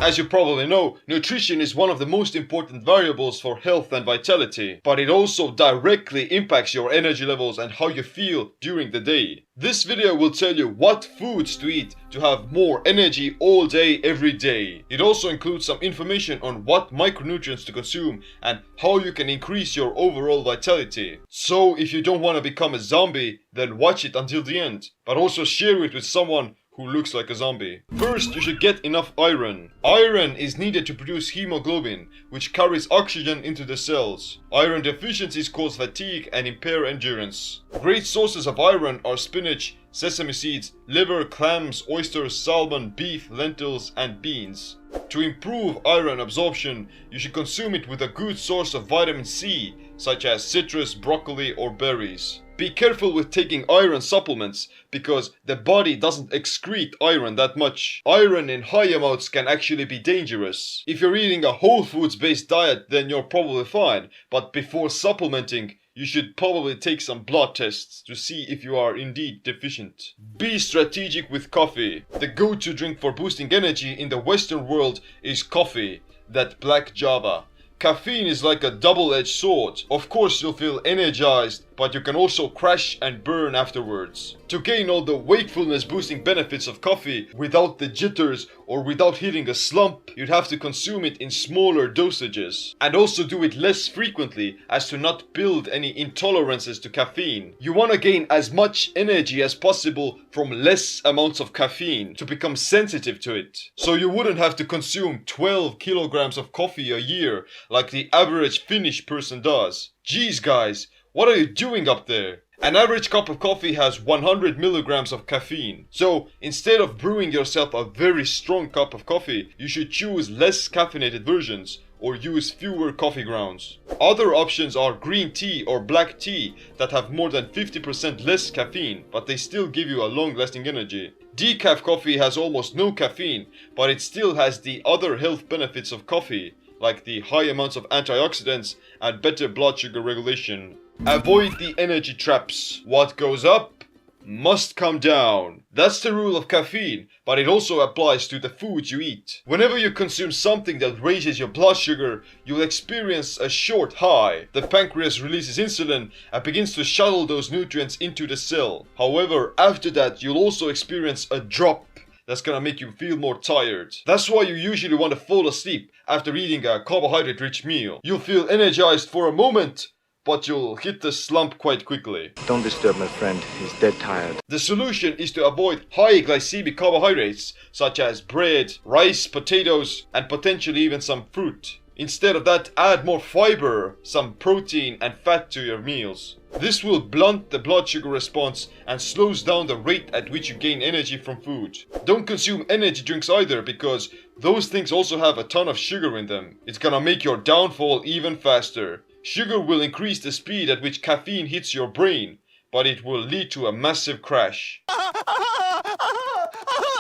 As you probably know, nutrition is one of the most important variables for health and vitality, but it also directly impacts your energy levels and how you feel during the day. This video will tell you what foods to eat to have more energy all day, every day. It also includes some information on what micronutrients to consume and how you can increase your overall vitality. So if you don't want to become a zombie, then watch it until the end, but also share it with someone who looks like a zombie. First, you should get enough iron. Iron is needed to produce hemoglobin, which carries oxygen into the cells. Iron deficiencies cause fatigue and impair endurance. Great sources of iron are spinach, sesame seeds, liver, clams, oysters, salmon, beef, lentils, and beans. To improve iron absorption, you should consume it with a good source of vitamin C, such as citrus, broccoli, or berries. Be careful with taking iron supplements, because the body doesn't excrete iron that much. Iron in high amounts can actually be dangerous. If you're eating a whole foods based diet, then you're probably fine, but before supplementing, you should probably take some blood tests to see if you are indeed deficient. Be strategic with coffee. The go-to drink for boosting energy in the Western world is coffee, that black Java. Caffeine is like a double-edged sword. Of course you'll feel energized, but you can also crash and burn afterwards. To gain all the wakefulness boosting benefits of coffee without the jitters or without hitting a slump, you'd have to consume it in smaller dosages. And also do it less frequently as to not build any intolerances to caffeine. You want to gain as much energy as possible from less amounts of caffeine to become sensitive to it. So you wouldn't have to consume 12 kilograms of coffee a year like the average Finnish person does. Jeez guys, what are you doing up there? An average cup of coffee has 100 milligrams of caffeine. So instead of brewing yourself a very strong cup of coffee, you should choose less caffeinated versions or use fewer coffee grounds. Other options are green tea or black tea that have more than 50% less caffeine, but they still give you a long-lasting energy. Decaf coffee has almost no caffeine, but it still has the other health benefits of coffee, like the high amounts of antioxidants and better blood sugar regulation. Avoid the energy traps. What goes up must come down. That's the rule of caffeine, but it also applies to the foods you eat. Whenever you consume something that raises your blood sugar, you'll experience a short high. The pancreas releases insulin and begins to shuttle those nutrients into the cell. However, after that, you'll also experience a drop that's gonna make you feel more tired. That's why you usually want to fall asleep after eating a carbohydrate-rich meal. You'll feel energized for a moment, but you'll hit the slump quite quickly. Don't disturb my friend, he's dead tired. The solution is to avoid high glycemic carbohydrates such as bread, rice, potatoes, and potentially even some fruit. Instead of that, add more fiber, some protein and fat to your meals. This will blunt the blood sugar response and slows down the rate at which you gain energy from food. Don't consume energy drinks either, because those things also have a ton of sugar in them. It's gonna make your downfall even faster. Sugar will increase the speed at which caffeine hits your brain, but it will lead to a massive crash.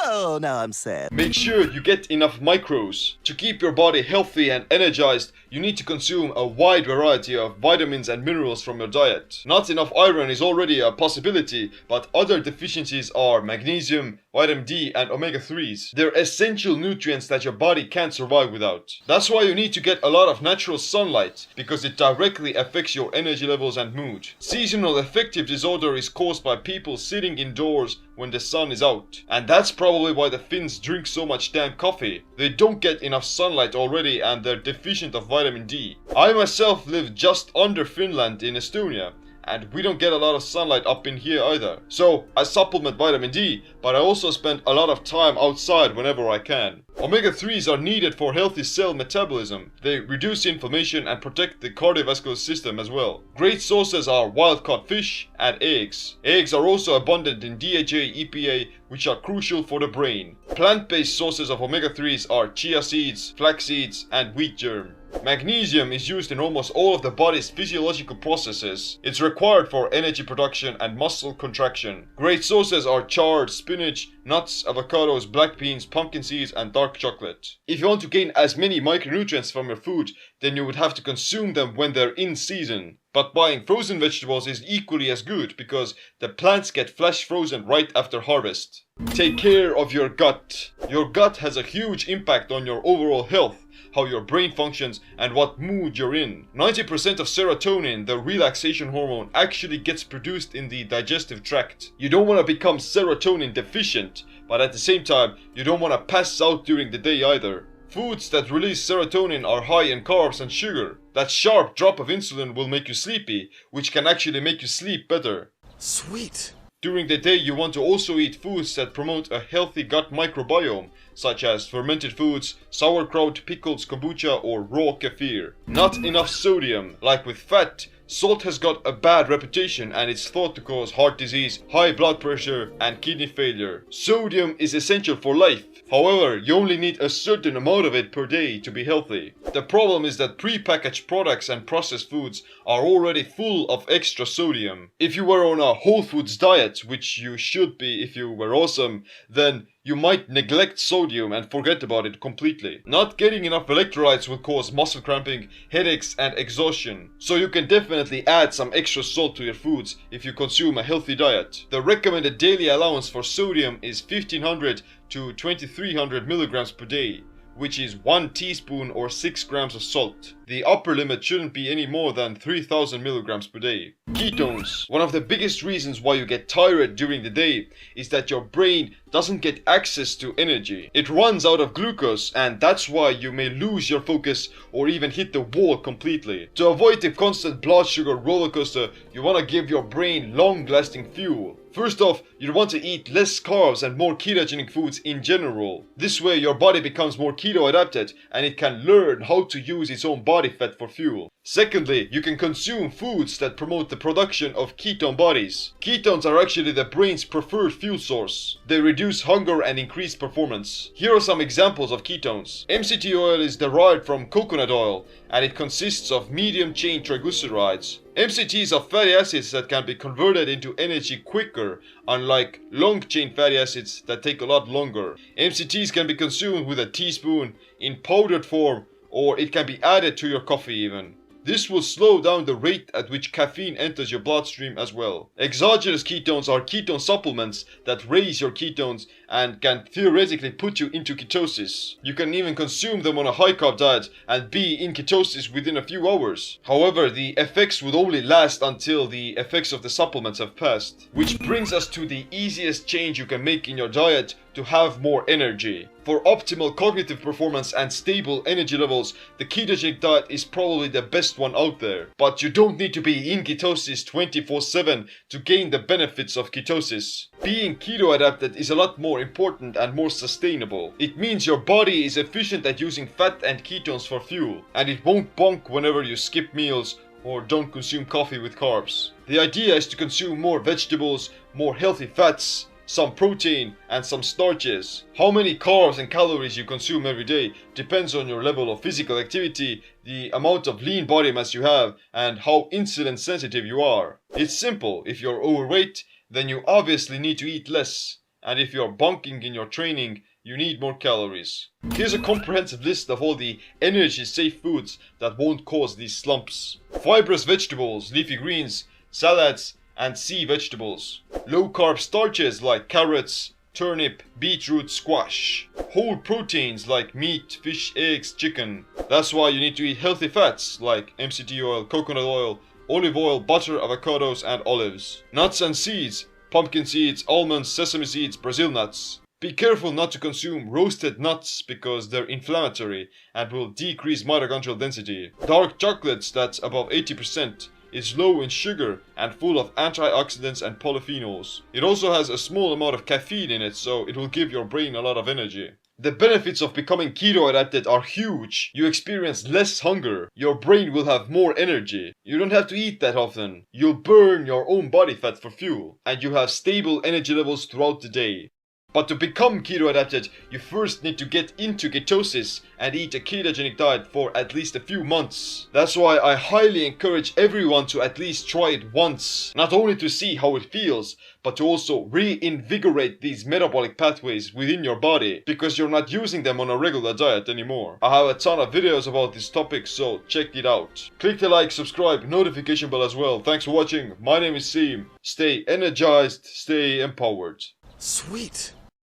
Oh, now I'm sad. Make sure you get enough micros. To keep your body healthy and energized, you need to consume a wide variety of vitamins and minerals from your diet. Not enough iron is already a possibility, but other deficiencies are magnesium, vitamin D, and omega-3s. They're essential nutrients that your body can't survive without. That's why you need to get a lot of natural sunlight, because it directly affects your energy levels and mood. Seasonal affective disorder is caused by people sitting indoors when the sun is out. And that's probably why the Finns drink so much damn coffee. They don't get enough sunlight already and they're deficient of vitamin D. I myself live just under Finland in Estonia, and we don't get a lot of sunlight up in here either. So I supplement vitamin D, but I also spend a lot of time outside whenever I can. Omega-3s are needed for healthy cell metabolism. They reduce inflammation and protect the cardiovascular system as well. Great sources are wild-caught fish and eggs. Eggs are also abundant in DHA, EPA, which are crucial for the brain. Plant-based sources of omega-3s are chia seeds, flax seeds, and wheat germ. Magnesium is used in almost all of the body's physiological processes. It's required for energy production and muscle contraction. Great sources are chard, spinach, nuts, avocados, black beans, pumpkin seeds, and dark chocolate. If you want to gain as many micronutrients from your food, then you would have to consume them when they're in season. But buying frozen vegetables is equally as good, because the plants get flash frozen right after harvest. Take care of your gut. Your gut has a huge impact on your overall health, how your brain functions, and what mood you're in. 90% of serotonin, the relaxation hormone, actually gets produced in the digestive tract. You don't want to become serotonin deficient, but at the same time, you don't want to pass out during the day either. Foods that release serotonin are high in carbs and sugar. That sharp drop of insulin will make you sleepy, which can actually make you sleep better. Sweet. During the day, you want to also eat foods that promote a healthy gut microbiome, such as fermented foods, sauerkraut, pickles, kombucha, or raw kefir. Not enough sodium. Like with fat, salt has got a bad reputation and it's thought to cause heart disease, high blood pressure, and kidney failure. Sodium is essential for life. However, you only need a certain amount of it per day to be healthy. The problem is that pre-packaged products and processed foods are already full of extra sodium. If you were on a whole foods diet, which you should be if you were awesome, then you might neglect sodium and forget about it completely. Not getting enough electrolytes will cause muscle cramping, headaches, and exhaustion. So you can definitely add some extra salt to your foods if you consume a healthy diet. The recommended daily allowance for sodium is 1500 to 2300 milligrams per day, which is 1 teaspoon or 6 grams of salt. The upper limit shouldn't be any more than 3000 milligrams per day. Ketones. One of the biggest reasons why you get tired during the day is that your brain doesn't get access to energy. It runs out of glucose, and that's why you may lose your focus or even hit the wall completely. To avoid the constant blood sugar roller coaster, you want to give your brain long-lasting fuel. First off, you want to eat less carbs and more ketogenic foods in general. This way your body becomes more keto adapted and it can learn how to use its own body fat for fuel. Secondly, you can consume foods that promote the production of ketone bodies. Ketones are actually the brain's preferred fuel source. They reduce hunger and increase performance. Here are some examples of ketones. MCT oil is derived from coconut oil and it consists of medium-chain triglycerides. MCTs are fatty acids that can be converted into energy quicker, unlike long-chain fatty acids that take a lot longer. MCTs can be consumed with a teaspoon, in powdered form, or it can be added to your coffee even. This will slow down the rate at which caffeine enters your bloodstream as well. Exogenous ketones are ketone supplements that raise your ketones and can theoretically put you into ketosis. You can even consume them on a high carb diet and be in ketosis within a few hours. However, the effects would only last until the effects of the supplements have passed. Which brings us to the easiest change you can make in your diet to have more energy. For optimal cognitive performance and stable energy levels, the ketogenic diet is probably the best one out there. But you don't need to be in ketosis 24/7 to gain the benefits of ketosis. Being keto adapted is a lot more important and more sustainable. It means your body is efficient at using fat and ketones for fuel, and it won't bonk whenever you skip meals or don't consume coffee with carbs. The idea is to consume more vegetables, more healthy fats, some protein, and some starches. How many carbs and calories you consume every day depends on your level of physical activity, the amount of lean body mass you have, and how insulin sensitive you are. It's simple. If you're overweight, then you obviously need to eat less. And if you're bunking in your training, you need more calories. Here's a comprehensive list of all the energy-safe foods that won't cause these slumps. Fibrous vegetables, leafy greens, salads, and sea vegetables. Low-carb starches like carrots, turnip, beetroot, squash. Whole proteins like meat, fish, eggs, chicken. That's why you need to eat healthy fats like MCT oil, coconut oil, olive oil, butter, avocados, and olives. Nuts and seeds, pumpkin seeds, almonds, sesame seeds, Brazil nuts. Be careful not to consume roasted nuts because they're inflammatory and will decrease mitochondrial density. Dark chocolates that's above 80% is low in sugar and full of antioxidants and polyphenols. It also has a small amount of caffeine in it, so it will give your brain a lot of energy. The benefits of becoming keto adapted are huge. You experience less hunger. Your brain will have more energy. You don't have to eat that often. You'll burn your own body fat for fuel. And you have stable energy levels throughout the day. But to become keto adapted, you first need to get into ketosis and eat a ketogenic diet for at least a few months. That's why I highly encourage everyone to at least try it once. Not only to see how it feels, but to also reinvigorate these metabolic pathways within your body, because you're not using them on a regular diet anymore. I have a ton of videos about this topic, so check it out. Click the like, subscribe, notification bell as well. Thanks for watching. My name is Seem. Stay energized, stay empowered. Sweet.